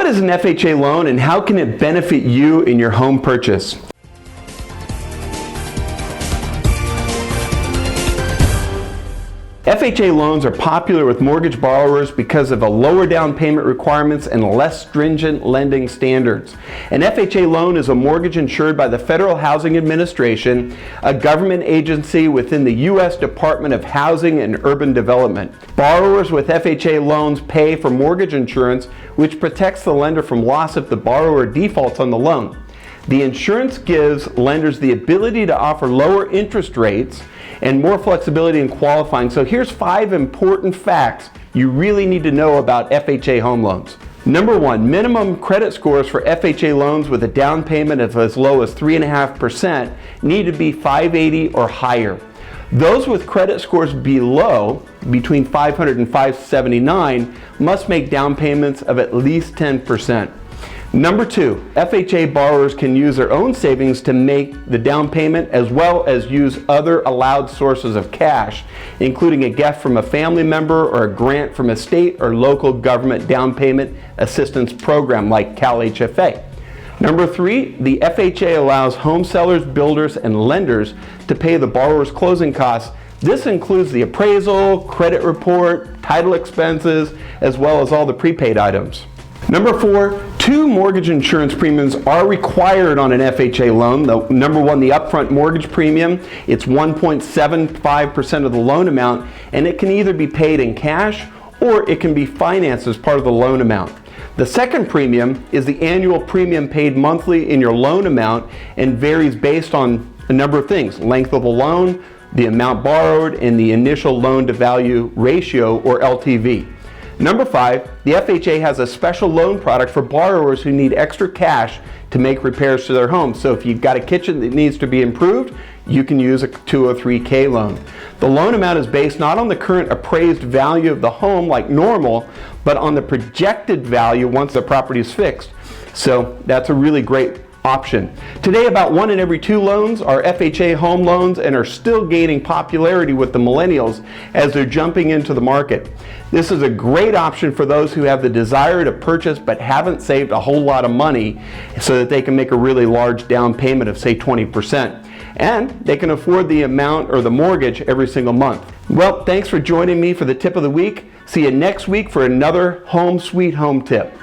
What is an FHA loan and how can it benefit you in your home purchase? FHA loans are popular with mortgage borrowers because of a lower down payment requirements and less stringent lending standards. An FHA loan is a mortgage insured by the Federal Housing Administration, a government agency within the U.S. Department of Housing and Urban Development. Borrowers with FHA loans pay for mortgage insurance, which protects the lender from loss if the borrower defaults on the loan. The insurance gives lenders the ability to offer lower interest rates and more flexibility in qualifying. So here's 5 important facts you really need to know about FHA home loans. Number 1, minimum credit scores for FHA loans with a down payment of as low as 3.5% need to be 580 or higher. Those with credit scores below, between 500 and 579, must make down payments of at least 10%. Number 2, FHA borrowers can use their own savings to make the down payment as well as use other allowed sources of cash, including a gift from a family member or a grant from a state or local government down payment assistance program like CalHFA. Number 3, the FHA allows home sellers, builders, and lenders to pay the borrower's closing costs. This includes the appraisal, credit report, title expenses, as well as all the prepaid items. Number 4, 2 mortgage insurance premiums are required on an FHA loan. Number 1, the upfront mortgage premium. It's 1.75% of the loan amount, and it can either be paid in cash or it can be financed as part of the loan amount. The second premium is the annual premium paid monthly in your loan amount and varies based on a number of things: length of the loan, the amount borrowed, and the initial loan to value ratio, or LTV. Number 5, the FHA has a special loan product for borrowers who need extra cash to make repairs to their home. So if you've got a kitchen that needs to be improved, you can use a 203K loan. The loan amount is based not on the current appraised value of the home like normal, but on the projected value once the property is fixed. So that's a really great option. Today, about 1 in every 2 loans are FHA home loans and are still gaining popularity with the millennials as they're jumping into the market. This is a great option for those who have the desire to purchase but haven't saved a whole lot of money so that they can make a really large down payment of, say, 20%. And they can afford the amount or the mortgage every single month. Well, thanks for joining me for the tip of the week. See you next week for another Home Sweet Home tip.